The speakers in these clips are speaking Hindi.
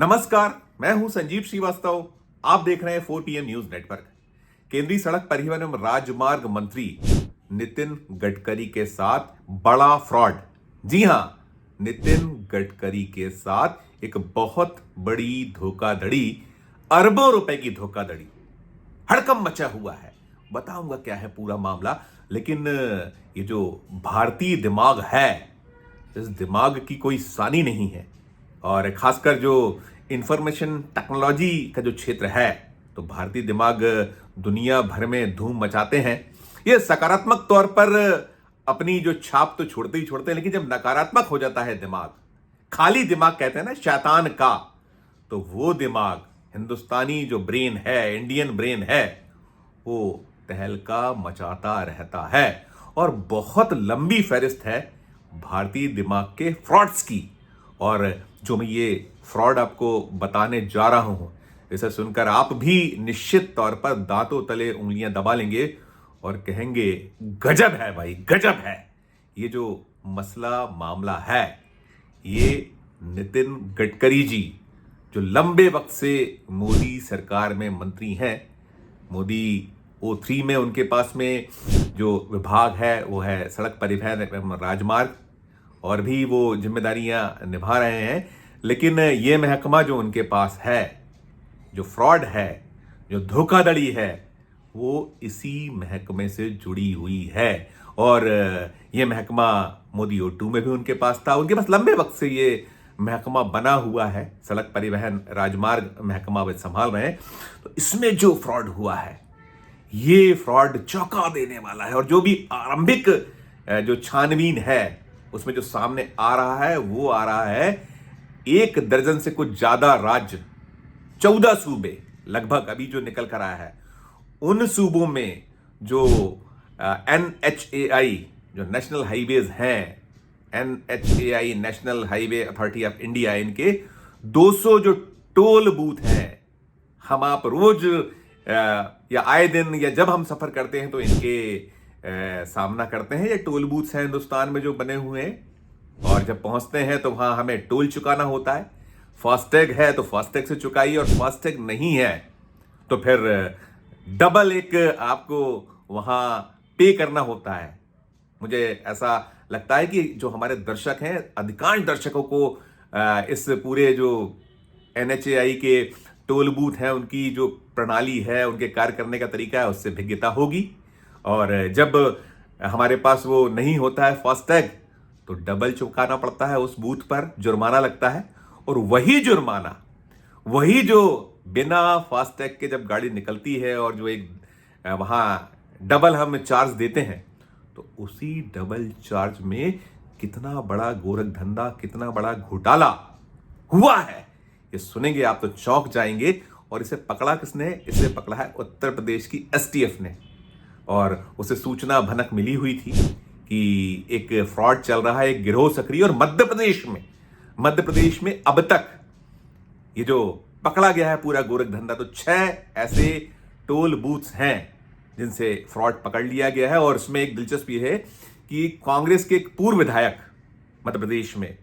नमस्कार, मैं हूं संजीव श्रीवास्तव। आप देख रहे हैं 4PM न्यूज नेटवर्क। केंद्रीय सड़क परिवहन एवं राजमार्ग मंत्री नितिन गडकरी के साथ बड़ा फ्रॉड। जी हां, नितिन गडकरी के साथ एक बहुत बड़ी धोखाधड़ी, अरबों रुपए की धोखाधड़ी, हड़कंप मचा हुआ है। बताऊंगा क्या है पूरा मामला, लेकिन ये जो भारतीय दिमाग है, इस दिमाग की कोई सानी नहीं है। और खासकर जो इंफॉर्मेशन टेक्नोलॉजी का जो क्षेत्र है, तो भारतीय दिमाग दुनिया भर में धूम मचाते हैं। ये सकारात्मक तौर पर अपनी जो छाप तो छोड़ते ही छोड़ते हैं, लेकिन जब नकारात्मक हो जाता है दिमाग, खाली दिमाग कहते हैं ना शैतान का, तो वो दिमाग, हिंदुस्तानी जो ब्रेन है, इंडियन ब्रेन है, वो तहलका मचाता रहता है। और बहुत लंबी फहरिस्त है भारतीय दिमाग के फ्रॉड्स की। और जो मैं ये फ्रॉड आपको बताने जा रहा हूं, इसे सुनकर आप भी निश्चित तौर पर दांतों तले उंगलियां दबा लेंगे और कहेंगे गजब है भाई, गजब है। ये जो मसला मामला है, ये नितिन गडकरी जी, जो लंबे वक्त से मोदी सरकार में मंत्री हैं, मोदी O3 में उनके पास में जो विभाग है वो है सड़क परिवहन एवं राजमार्ग, और भी वो जिम्मेदारियां निभा रहे हैं। लेकिन ये महकमा जो उनके पास है, जो फ्रॉड है, जो धोखाधड़ी है, वो इसी महकमे से जुड़ी हुई है। और ये महकमा मोदी O2 में भी उनके पास था। उनके पास लंबे वक्त से ये महकमा बना हुआ है, सड़क परिवहन राजमार्ग महकमा वे संभाल रहे हैं। तो इसमें जो फ्रॉड हुआ है, ये फ्रॉड चौंका देने वाला है। और जो भी आरंभिक जो छानबीन है, उसमें जो सामने आ रहा है, वो आ रहा है 1 दर्जन से कुछ ज्यादा राज्य, 14 सूबे लगभग अभी जो निकल कर आया है, उन सूबों में जो NHAI जो नेशनल हाईवेज हैं, NHAI national highway authority of India, इनके 200 जो टोल बूथ हैं, हम आप रोज या आए दिन या जब हम सफर करते हैं तो इनके सामना करते हैं। ये टोल बूथ्स हैं हिंदुस्तान में जो बने हुए हैं, और जब पहुंचते हैं तो वहां हमें टोल चुकाना होता है। फास्टैग है तो फास्टैग से चुकाइए, और फास्टैग नहीं है तो फिर डबल एक आपको वहां पे करना होता है। मुझे ऐसा लगता है कि जो हमारे दर्शक हैं, अधिकांश दर्शकों को इस पूरे जो NHAI के टोल बूथ हैं, उनकी जो प्रणाली है, उनके कार्य करने का तरीका है, उससे भिज्ञता होगी। और जब हमारे पास वो नहीं होता है फास्टैग, तो डबल चुकाना पड़ता है, उस बूथ पर जुर्माना लगता है। और वही जुर्माना, वही जो बिना फास्टैग के जब गाड़ी निकलती है और जो एक वहां डबल हम चार्ज देते हैं, तो उसी डबल चार्ज में कितना बड़ा गोरख धंधा, कितना बड़ा घोटाला हुआ है, ये सुनेंगे आप तो चौंक जाएंगे। और इसे पकड़ा किसने? इसे पकड़ा है उत्तर प्रदेश की STF ने। और उसे सूचना भनक मिली हुई थी कि एक फ्रॉड चल रहा है, एक गिरोह सक्रिय। और मध्य प्रदेश में अब तक ये जो पकड़ा गया है पूरा गोरख धंधा, तो 6 ऐसे टोल बूथ्स हैं जिनसे फ्रॉड पकड़ लिया गया है। और इसमें एक दिलचस्प ये है कि कांग्रेस के एक पूर्व विधायक मध्य प्रदेश में,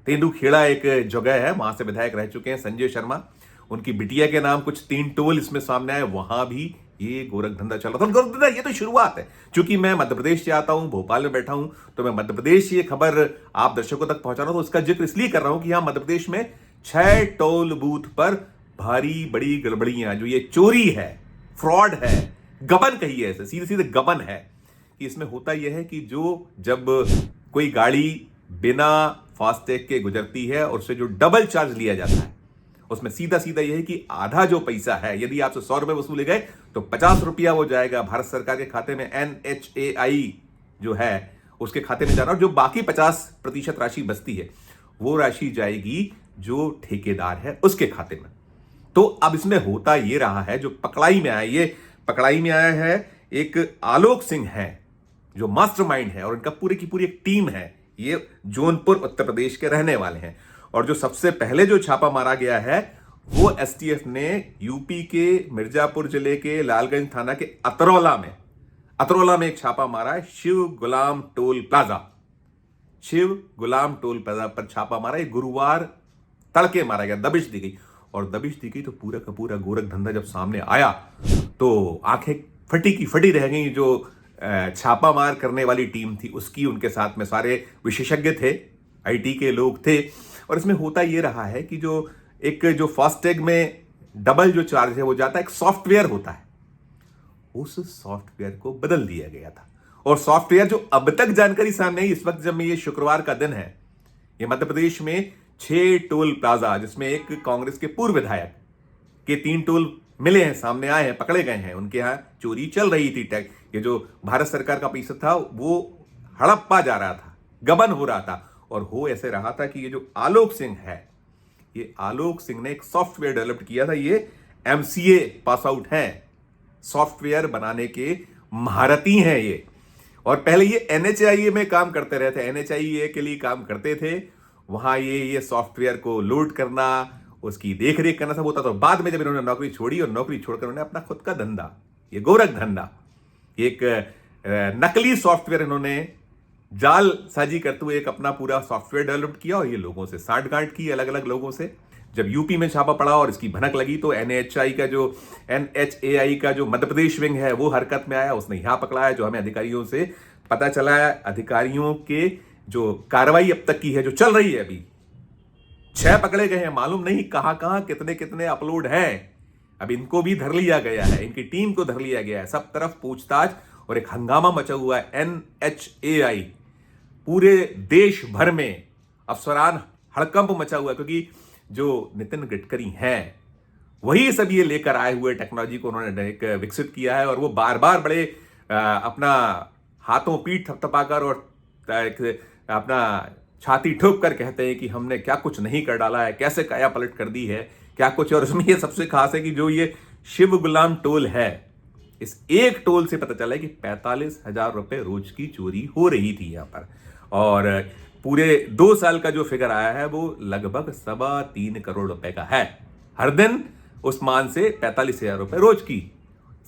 तेंदुखेड़ा एक जगह है, वहां से विधायक रह चुके हैं संजय शर्मा, उनकी बिटिया के नाम कुछ 3 टोल इसमें सामने आए, वहां भी ये गोरख धंधा चल रहा था। गोरख धंधा ये तो शुरुआत है। क्योंकि मैं मध्य प्रदेश से आता हूं, भोपाल में बैठा हूं, तो मैं मध्य प्रदेश से ये खबर आप दर्शकों तक पहुंचा रहा हूं। तो उसका जिक्र इसलिए कर रहा हूं कि यहां मध्य प्रदेश में 6 टोल बूथ पर भारी बड़ी गड़बड़ियां, जो ये चोरी है, फ्रॉड है, गबन कहिए इसे, सीधे सीधे गबन है। कि इसमें होता यह है कि जब कोई गाड़ी बिना फास्टैग के गुजरती है और उससे जो डबल चार्ज लिया जाता है, उसमें सीधा सीधा यह है कि आधा जो पैसा है, यदि आपसे 100 रुपए वसूले गए तो 50 रुपया वो जाएगा भारत सरकार के खाते में, NHAI जो है उसके खाते में जा रहा है। और जो बाकी 50% राशि बचती है, वो राशि जाएगी जो ठेकेदार है उसके खाते में। तो अब इसमें होता ये रहा है, जो पकड़ाई में आया, ये पकड़ाई में आया है एक आलोक सिंह है, जो मास्टरमाइंड है, और इनका पूरी की पूरी एक टीम है। ये जौनपुर उत्तर प्रदेश के रहने वाले हैं। और जो सबसे पहले जो छापा मारा गया है, वो STF ने यूपी के मिर्जापुर जिले के लालगंज थाना के अतरौला में एक छापा मारा है। शिव गुलाम टोल प्लाजा पर छापा मारा। ये गुरुवार तड़के मारा गया, दबिश दी गई। और दबिश दी गई तो पूरा का पूरा गोरख धंधा जब सामने आया तो आंखें फटी की फटी रह गई। जो छापा मार करने वाली टीम थी उसकी, उनके साथ में सारे विशेषज्ञ थे, आईटी के लोग थे। और इसमें होता यह रहा है कि जो फास्टैग में डबल जो चार्ज है वो जाता है, एक सॉफ्टवेयर होता है, उस सॉफ्टवेयर को बदल दिया गया था। और सॉफ्टवेयर जो अब तक जानकारी सामने आई, इस वक्त जब ये शुक्रवार का दिन है, ये मध्य प्रदेश में 6 टोल प्लाजा, जिसमें एक कांग्रेस के पूर्व विधायक के 3 टोल मिले हैं, सामने आए हैं, पकड़े गए हैं। उनके यहां चोरी चल रही थी, टैक्स, ये जो भारत सरकार का पैसा था वो हड़प्पा जा रहा था, गबन हो रहा था। और हो ऐसे रहा था कि ये जो आलोक सिंह है, ये आलोक सिंह ने एक सॉफ्टवेयर डेवलप किया था। ये एमसीए पास आउट हैं, सॉफ्टवेयर बनाने के महारथी हैं ये। और पहले ये एनएचआईए में काम करते रहे थे, एनएचआईए के लिए काम करते थे। वहां ये सॉफ्टवेयर को लोड करना, उसकी देखरेख करना सब होता था। बाद में जब इन्होंने नौकरी छोड़ी और नौकरी छोड़कर उन्होंने अपना खुद का धंधा, ये गोरख धंधा, एक नकली सॉफ्टवेयर इन्होंने जाल साजी करते हुए एक अपना पूरा सॉफ्टवेयर डेवलप किया। और ये लोगों से साठगांठ की, अलग अलग लोगों से। जब यूपी में छापा पड़ा और इसकी भनक लगी तो एनएचआई का जो एनएचएआई का जो मध्य प्रदेश विंग है वो हरकत में आया, उसने यहां पकड़ाया। जो हमें अधिकारियों से पता चला है, अधिकारियों के जो कार्रवाई अब तक की है, जो चल रही है, अभी 6 पकड़े गए हैं। मालूम नहीं कहां कहां कितने कितने अपलोड हैं। अब इनको भी धर लिया गया है, इनकी टीम को धर लिया गया है, सब तरफ पूछताछ और एक हंगामा मचा हुआ है। एनएचएआई पूरे देश भर में अफसरान हड़कंप मचा हुआ है, क्योंकि जो नितिन गडकरी हैं वही सब ये लेकर आए हुए टेक्नोलॉजी को उन्होंने एक विकसित किया है। और वो बार बार बड़े अपना हाथों पीठ थपथपाकर और अपना छाती ठोक कर कहते हैं कि हमने क्या कुछ नहीं कर डाला है, कैसे काया पलट कर दी है, क्या कुछ। और उसमें ये सबसे खास है कि जो ये शिव गुलाम टोल है, इस एक टोल से पता चला है कि 45,000 रुपए रोज की चोरी हो रही थी यहां पर। और पूरे 2 साल का जो फिगर आया है वो लगभग 3.25 करोड़ रुपए का है। हर दिन उस मान से 45,000 रुपए रोज की,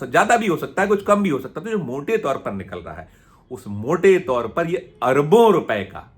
ज्यादा भी हो सकता है, कुछ कम भी हो सकता है। तो जो मोटे तौर पर निकल रहा है, उस मोटे तौर पर ये अरबों रुपए का,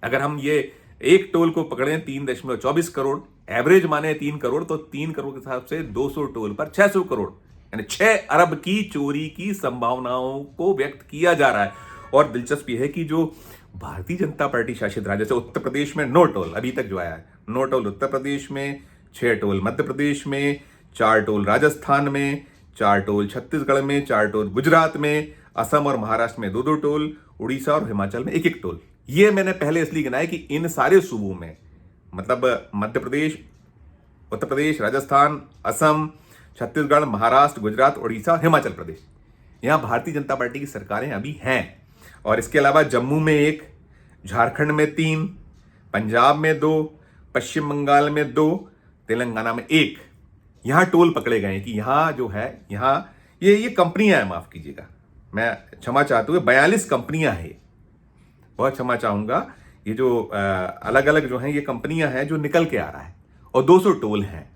अगर हम ये एक टोल को पकड़े 3.24 करोड़, एवरेज माने 3 करोड़, तो 3 करोड़ के हिसाब से 200 टोल पर 600 करोड़, यानी 6 अरब की चोरी की संभावनाओं को व्यक्त किया जा रहा है। और दिलचस्प यह है कि जो भारतीय जनता पार्टी शासित राज्य, जैसे उत्तर प्रदेश में 9 टोल अभी तक जो आया है, 9 टोल उत्तर प्रदेश में, 6 टोल मध्य प्रदेश में, 4 टोल राजस्थान में, 4 टोल छत्तीसगढ़ में, 4 टोल गुजरात में, असम और महाराष्ट्र में 2-2 टोल, उड़ीसा और हिमाचल में 1-1 टोल। ये मैंने पहले इसलिए गिनाया कि इन सारे सूबों में, मतलब मध्य प्रदेश, उत्तर प्रदेश, राजस्थान, असम, छत्तीसगढ़, महाराष्ट्र, गुजरात, उड़ीसा और हिमाचल प्रदेश, यहां भारतीय जनता पार्टी की सरकारें अभी हैं। और इसके अलावा जम्मू में 1, झारखंड में 3, पंजाब में 2, पश्चिम बंगाल में 2, तेलंगाना में 1, यहां टोल पकड़े गए हैं कि यहां जो है, यहां ये कंपनियां हैं, माफ कीजिएगा, मैं क्षमा चाहता हूं, 42 कंपनियां हैं, बहुत क्षमा चाहूंगा। ये जो अलग अलग जो हैं ये कंपनियां हैं जो निकल के आ रहा है, और 200 टोल हैं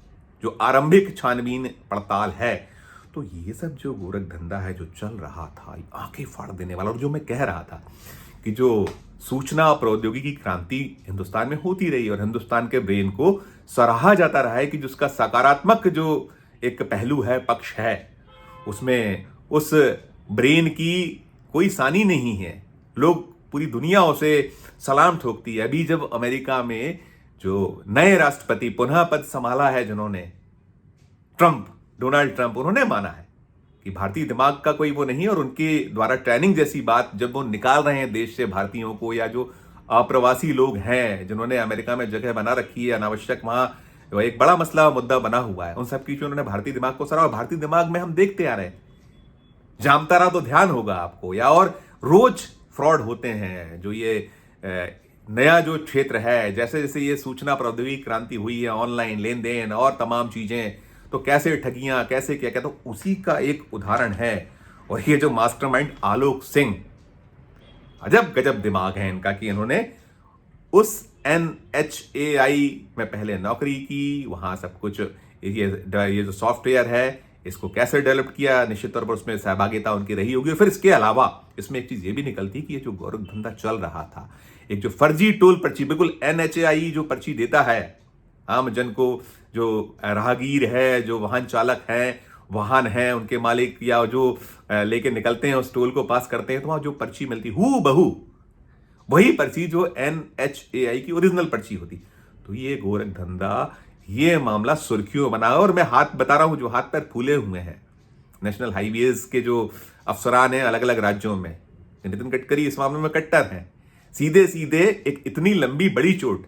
जो आरंभिक छानबीन पड़ताल है। तो ये सब जो गोरख धंधा है जो चल रहा था, आंखें फाड़ देने वाला। और जो मैं कह रहा था कि जो सूचना प्रौद्योगिकी क्रांति हिंदुस्तान में होती रही और हिंदुस्तान के ब्रेन को सराहा जाता रहा है कि जिसका सकारात्मक जो एक पहलू है, पक्ष है, उसमें उस ब्रेन की कोई सानी नहीं है। लोग, पूरी दुनिया उसे सलाम ठोकती है। अभी जब अमेरिका में जो नए राष्ट्रपति पुनः पद संभाला है जिन्होंने, ट्रंप, डोनाल्ड ट्रंप, उन्होंने माना है कि भारतीय दिमाग का कोई वो नहीं। और उनके द्वारा ट्रेनिंग जैसी बात जब वो निकाल रहे हैं देश से भारतीयों को, या जो अप्रवासी लोग हैं जिन्होंने अमेरिका में जगह बना रखी है अनावश्यक, वहां एक बड़ा मसला मुद्दा बना हुआ है, उन सब की उन्होंने भारतीय दिमाग को सराहा। और भारतीय दिमाग में हम देखते आ रहे हैं, जामता रहा तो ध्यान होगा आपको, या और रोज फ्रॉड होते हैं। जो ये नया जो क्षेत्र है, जैसे जैसे ये सूचना प्रौद्योगिकी क्रांति हुई है, ऑनलाइन लेन देन और तमाम चीजें, तो कैसे ठगियां, कैसे क्या क्या, तो उसी का एक उदाहरण है। और ये जो मास्टरमाइंड आलोक सिंह, अजब गजब दिमाग है इनका कि इन्होंने उस एनएचएआई में पहले नौकरी की, वहां सब कुछ ये जो सॉफ्टवेयर है इसको कैसे डेवलप किया, निश्चित तौर पर उसमें सहभागिता उनकी रही होगी। फिर इसके अलावा इसमें एक चीज ये भी निकलती कि ये जो गोरख धंधा चल रहा था, एक जो फर्जी टोल पर्ची, बिल्कुल एनएचएआई जो पर्ची देता है आम जन को, जो राहगीर है, जो वाहन चालक हैं, वाहन हैं, उनके मालिक या जो लेके निकलते हैं उस टोल को पास करते हैं, तो वहां जो पर्ची मिलती हु बहू वही पर्ची जो NHAI की ओरिजिनल पर्ची होती। तो ये गोरख धंधा, ये मामला सुर्खियों बना। और मैं हाथ बता रहा हूं, जो हाथ पैर फूले हुए हैं नेशनल हाईवेज के जो अफसरान हैं अलग अलग राज्यों में, नितिन गडकरी इस मामले में कट्टर हैं। सीधे सीधे एक इतनी लंबी बड़ी चोट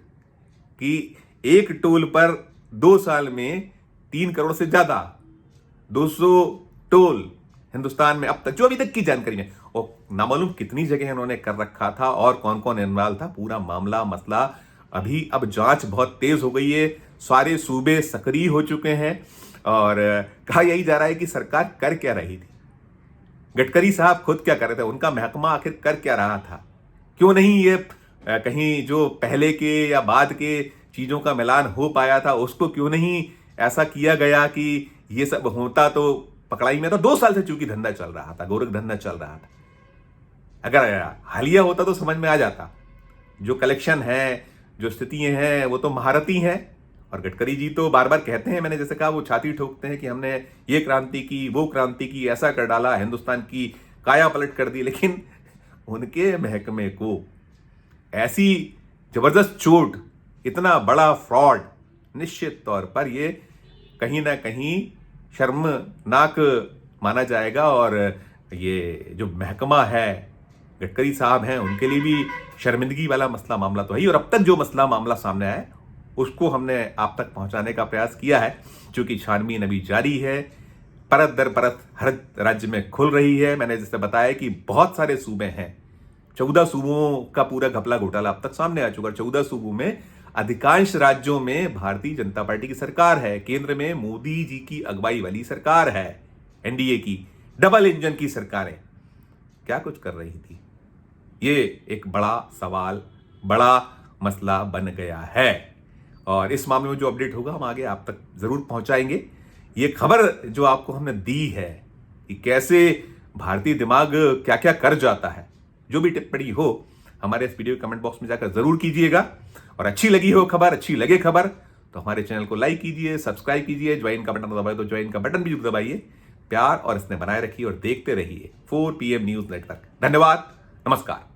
कि एक टोल पर 2 साल में 3 करोड़ से ज्यादा 200 टोल हिंदुस्तान में अब तक, जो अभी तक की जानकारी है, और नामालूम कितनी जगह उन्होंने कर रखा था और कौन कौन इन्वॉल्व था, पूरा मामला मसला अभी अब जांच बहुत तेज हो गई है। सारे सूबे सक्रिय हो चुके हैं और कहा यही जा रहा है कि सरकार कर क्या रही थी, गडकरी साहब खुद क्या कर रहे थे, उनका महकमा आखिर कर क्या रहा था, क्यों नहीं ये कहीं जो पहले के या बाद के चीजों का मिलान हो पाया था उसको क्यों नहीं ऐसा किया गया कि ये सब होता तो पकड़ाई में था। 2 साल से चूंकि धंधा चल रहा था, गोरख धंधा चल रहा था, अगर हालिया होता तो समझ में आ जाता। जो कलेक्शन है, जो स्थितियां हैं, वो तो महारथी हैं। और गडकरी जी तो बार बार कहते हैं, मैंने जैसे कहा, वो छाती ठोकते हैं कि हमने ये क्रांति की, वो क्रांति की, ऐसा कर डाला, हिंदुस्तान की काया पलट कर दी। लेकिन उनके महकमे को ऐसी जबरदस्त चोट, इतना बड़ा फ्रॉड, निश्चित तौर पर ये कहीं ना कहीं शर्मनाक माना जाएगा। और ये जो महकमा है, गडकरी साहब हैं, उनके लिए भी शर्मिंदगी वाला मसला मामला तो है। और अब तक जो मसला मामला सामने आया है उसको हमने आप तक पहुंचाने का प्रयास किया है, क्योंकि छानबीन अभी जारी है, परत दर परत हर राज्य में खुल रही है। मैंने जैसे बताया कि बहुत सारे सूबे हैं, 14 सूबों का पूरा घपला घोटाला अब तक सामने आ चुका है। 14 सूबों में अधिकांश राज्यों में भारतीय जनता पार्टी की सरकार है, केंद्र में मोदी जी की अगुवाई वाली सरकार है, NDA की डबल इंजन की सरकारें क्या कुछ कर रही थी। ये एक बड़ा सवाल, बड़ा मसला बन गया है। और इस मामले में जो अपडेट होगा हम आगे आप तक जरूर पहुंचाएंगे। ये खबर जो आपको हमने दी है कि कैसे भारतीय दिमाग क्या क्या कर जाता है, जो भी टिप्पणी हो हमारे इस वीडियो कमेंट बॉक्स में जाकर जरूर कीजिएगा। और अच्छी लगी हो खबर, अच्छी लगे खबर, तो हमारे चैनल को लाइक कीजिए, सब्सक्राइब कीजिए, ज्वाइन का बटन दबाइए तो ज्वाइन का बटन भी दबाइए। प्यार और इसने बनाए रखिए और देखते रहिए 4 PM न्यूज नेटवर्क। धन्यवाद, नमस्कार।